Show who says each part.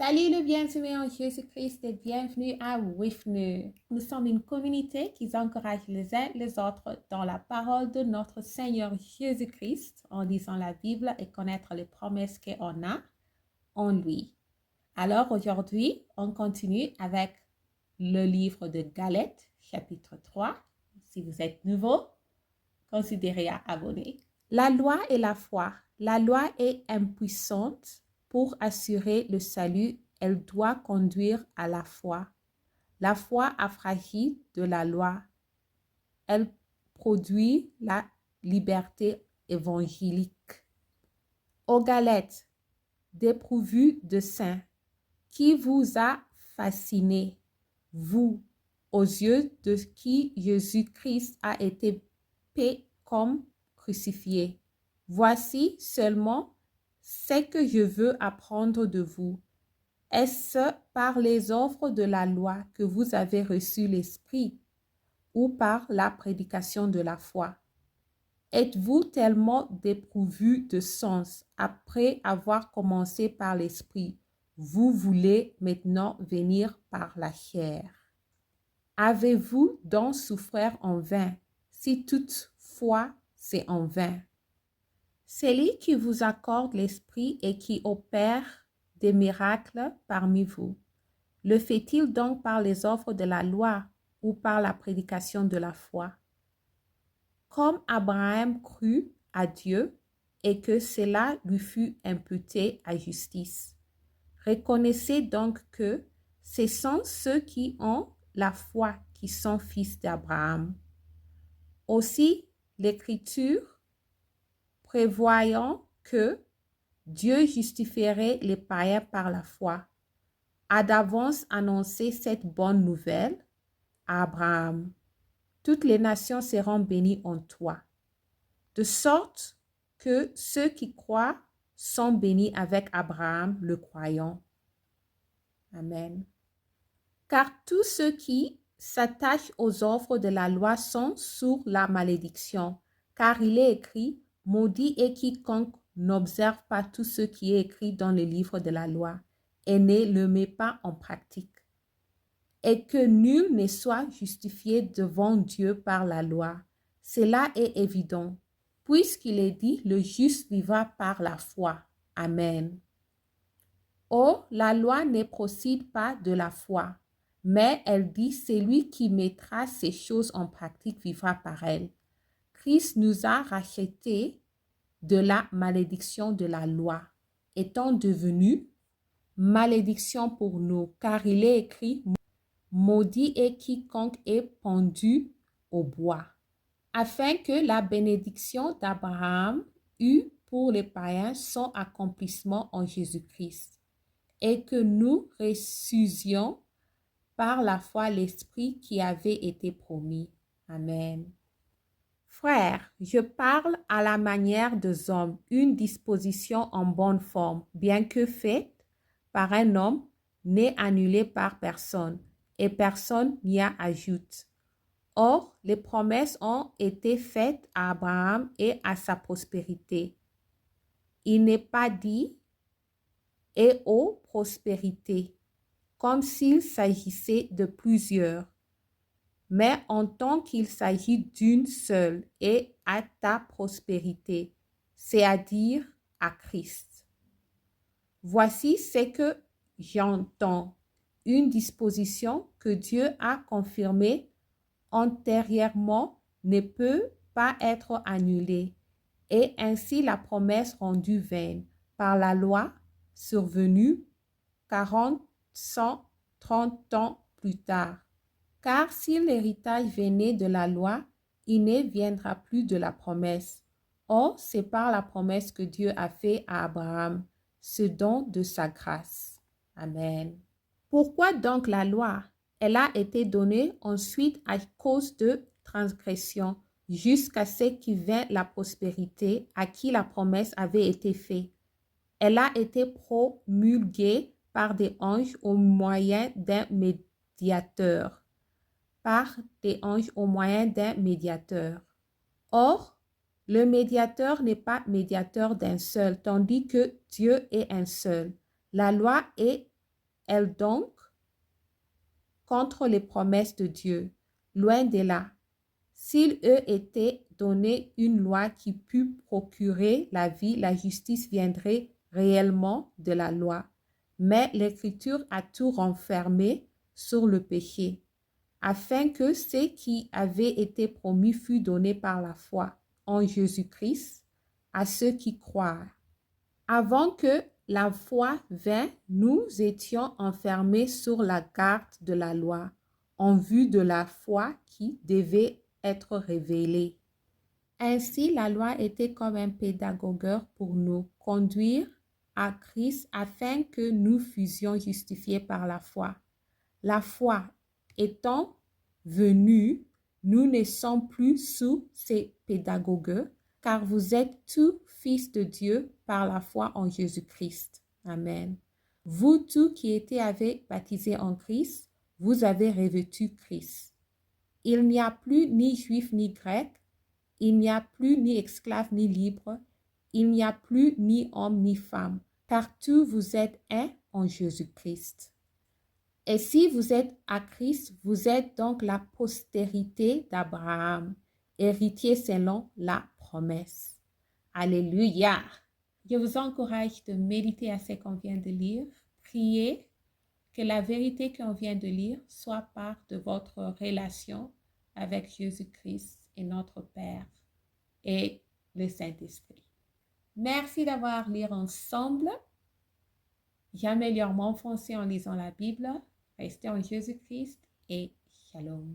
Speaker 1: Salut le bienvenu en Jésus-Christ et bienvenue à WIFNU. Nous sommes une communauté qui s'encourage les uns les autres dans la parole de notre Seigneur Jésus-Christ en lisant la Bible et connaître les promesses qu'on a en lui. Alors aujourd'hui, on continue avec le livre de Galates, chapitre 3. Si vous êtes nouveau, considérez à abonner. La loi et la foi. La loi est impuissante pour assurer le salut. Elle doit conduire à la foi. La foi affranchit de la loi. Elle produit la liberté évangélique. Aux Galates, dépourvus de saint, qui vous a fasciné, vous, aux yeux de qui Jésus-Christ a été paix comme crucifié. Voici seulement ce que je veux apprendre de vous. Est-ce par les œuvres de la loi que vous avez reçu l'Esprit ou par la prédication de la foi? Êtes-vous tellement dépourvu de sens après avoir commencé par l'Esprit? Vous voulez maintenant venir par la chair. Avez-vous donc souffert en vain, si toutefois c'est en vain? Celui qui vous accorde l'Esprit et qui opère des miracles parmi vous, le fait-il donc par les œuvres de la loi ou par la prédication de la foi? Comme Abraham crut à Dieu et que cela lui fut imputé à justice. Reconnaissez donc que ce sont ceux qui ont la foi qui sont fils d'Abraham. Aussi, l'Écriture, prévoyant que Dieu justifierait les païens par la foi, a d'avance annoncé cette bonne nouvelle à Abraham. Toutes les nations seront bénies en toi, de sorte que ceux qui croient sont bénis avec Abraham le croyant. Amen. Car tous ceux qui s'attachent aux offres de la loi sont sous la malédiction, car il est écrit, maudit est quiconque n'observe pas tout ce qui est écrit dans le livre de la loi et ne le met pas en pratique. Et que nul ne soit justifié devant Dieu par la loi. Cela est évident, puisqu'il est dit, le juste vivra par la foi. Amen. Or, la loi ne procède pas de la foi, mais elle dit, celui qui mettra ces choses en pratique vivra par elles. Christ nous a rachetés de la malédiction de la loi, étant devenu malédiction pour nous, car il est écrit, maudit est quiconque est pendu au bois, afin que la bénédiction d'Abraham eût pour les païens son accomplissement en Jésus-Christ, et que nous reçusions par la foi l'Esprit qui avait été promis. Amen. Frères, je parle à la manière des hommes, une disposition en bonne forme, bien que faite par un homme, n'est annulée par personne, et personne n'y ajoute. Or, les promesses ont été faites à Abraham et à sa prospérité. Il n'est pas dit « et aux prospérités », comme s'il s'agissait de plusieurs, mais en tant qu'il s'agit d'une seule et à ta prospérité, c'est-à-dire à Christ. Voici ce que j'entends, une disposition que Dieu a confirmée antérieurement ne peut pas être annulée, et ainsi la promesse rendue vaine par la loi survenue 40, 100, 30 ans plus tard. Car si l'héritage venait de la loi, il ne viendra plus de la promesse. Or, c'est par la promesse que Dieu a fait à Abraham, ce don de sa grâce. Amen. Pourquoi donc la loi? Elle a été donnée ensuite à cause de transgression, jusqu'à ce qui vint la prospérité à qui la promesse avait été faite. Elle a été promulguée par des anges au moyen d'un médiateur. Or, le médiateur n'est pas médiateur d'un seul, tandis que Dieu est un seul. La loi est elle donc contre les promesses de Dieu? Loin de là. S'il eût été donné une loi qui pût procurer la vie, la justice viendrait réellement de la loi. Mais l'Écriture a tout renfermé sur le péché, afin que ce qui avait été promis fût donné par la foi en Jésus-Christ à ceux qui croient. Avant que la foi vînt, nous étions enfermés sur la garde de la loi, en vue de la foi qui devait être révélée. Ainsi, la loi était comme un pédagogue pour nous conduire à Christ afin que nous fussions justifiés par la foi. La foi étant venue, nous ne sommes plus sous ces pédagogues, car vous êtes tous fils de Dieu par la foi en Jésus-Christ. Amen. Vous tous qui avez baptisé en Christ, vous avez revêtu Christ. Il n'y a plus ni juif ni grec, il n'y a plus ni esclave ni libre, il n'y a plus ni homme ni femme, car tous vous êtes un en Jésus-Christ. Et si vous êtes à Christ, vous êtes donc la postérité d'Abraham, héritier selon la promesse. Alléluia. Je vous encourage de méditer à ce qu'on vient de lire. Priez que la vérité qu'on vient de lire soit part de votre relation avec Jésus-Christ et notre Père et le Saint-Esprit. Merci d'avoir lu ensemble. J'améliore mon français en lisant la Bible. Restez en Jésus-Christ et shalom.